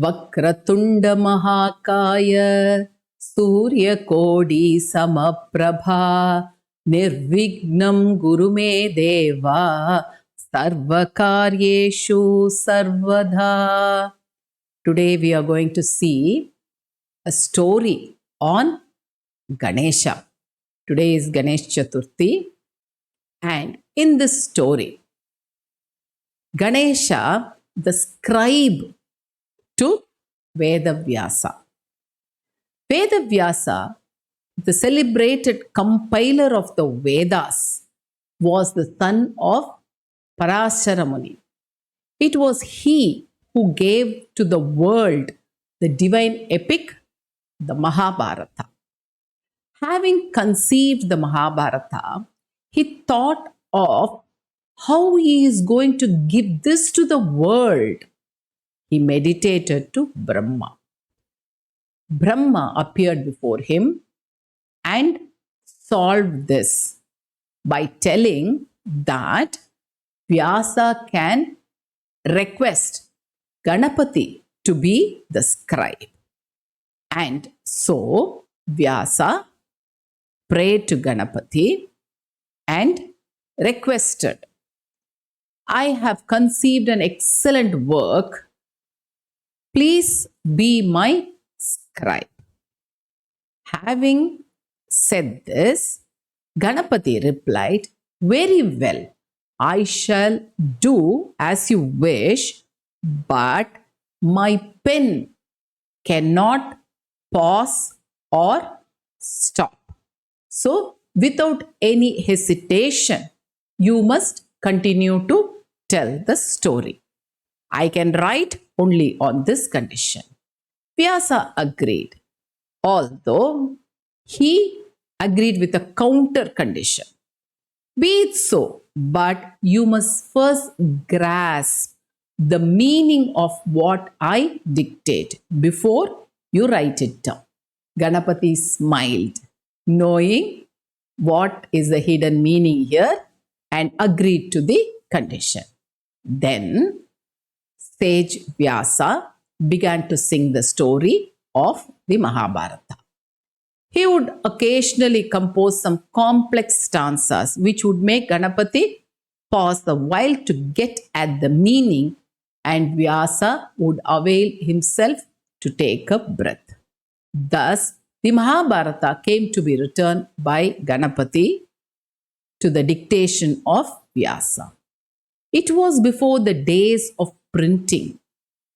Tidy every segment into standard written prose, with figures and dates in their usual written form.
वक्रतुण्ड महाकाय सूर्यकोटि समप्रभा निर्विघ्नं गुरु मे देवा सर्वकार्येषु सर्वदा. Today we are going to see a story on Ganesha. Today is Ganesh Chaturthi, and in this story Ganesha, the scribe to Vedavyasa. Vedavyasa, the celebrated compiler of the Vedas, was the son of Parashara Muni. It was he who gave to the world the divine epic, the Mahabharata. Having conceived the Mahabharata, he thought of how he is going to give this to the world. He meditated to Brahma. Brahma appeared before him and solved this by telling that Vyasa can request Ganapati to be the scribe. And so Vyasa prayed to Ganapati and requested, I have conceived an excellent work. Please be my scribe. Having said this, Ganapati replied, very well, I shall do as you wish, but my pen cannot pause or stop. So, without any hesitation, you must continue to tell the story. I can write only on this condition. Vyasa agreed, although he agreed with a counter condition. Be it so, but you must first grasp the meaning of what I dictate before you write it down. Ganapati smiled, knowing what is the hidden meaning here, and agreed to the condition. Then sage Vyasa began to sing the story of the Mahabharata. He would occasionally compose some complex stanzas which would make Ganapati pause a while to get at the meaning, and Vyasa would avail himself to take a breath. Thus, the Mahabharata came to be written by Ganapati to the dictation of Vyasa. It was before the days of printing,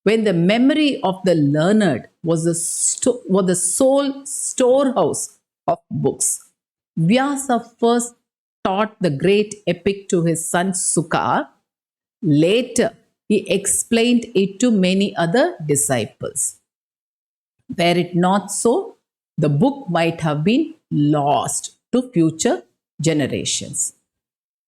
when the memory of the learned was the sole storehouse of books. Vyasa first taught the great epic to his son Sukha. Later, he explained it to many other disciples. Were it not so, the book might have been lost to future generations.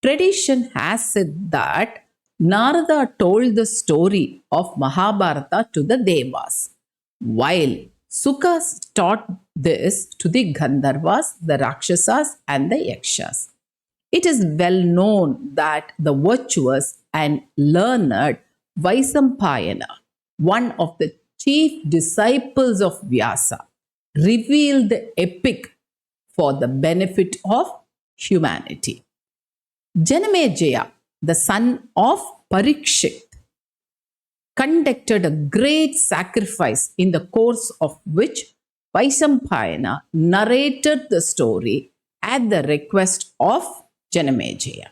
Tradition has said that Narada told the story of Mahabharata to the Devas, while Sukha taught this to the Gandharvas, the Rakshasas, and the Yakshas. It is well known that the virtuous and learned Vaisampayana, one of the chief disciples of Vyasa, revealed the epic for the benefit of humanity. Janamejaya, the son of Parikshit, conducted a great sacrifice, in the course of which Vaisampayana narrated the story at the request of Janamejaya.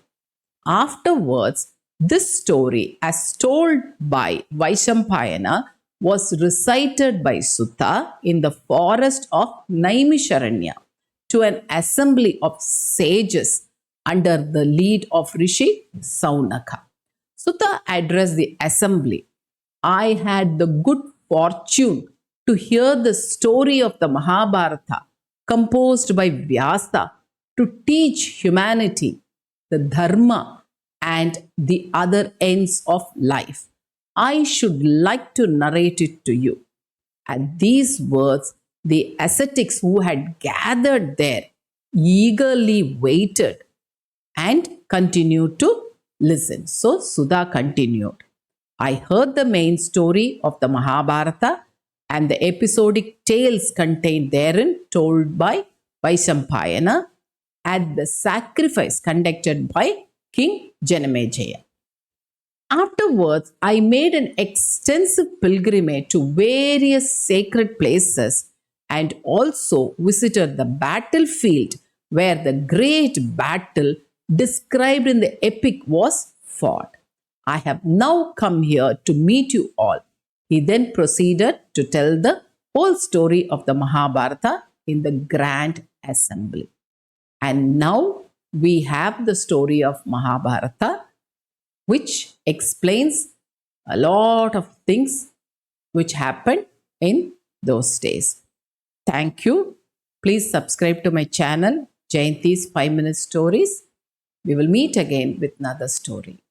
Afterwards, this story, as told by Vaisampayana, was recited by Sutta in the forest of Naimisharanya to an assembly of sages under the lead of Rishi Saunaka. Sutta addressed the assembly. I had the good fortune to hear the story of the Mahabharata composed by Vyasa to teach humanity the dharma and the other ends of life. I should like to narrate it to you. At these words, the ascetics who had gathered there eagerly waited and continued to listen. So Sudha continued. I heard the main story of the Mahabharata and the episodic tales contained therein told by Vaishampayana at the sacrifice conducted by King Janamejaya. Afterwards, I made an extensive pilgrimage to various sacred places and also visited the battlefield where the great battle described in the epic was fought. I have now come here to meet you all. He then proceeded to tell the whole story of the Mahabharata in the grand assembly. And now we have the story of Mahabharata, which explains a lot of things which happened in those days. Thank you. Please subscribe to my channel, Jayanthi's 5 Minute Stories. We will meet again with another story.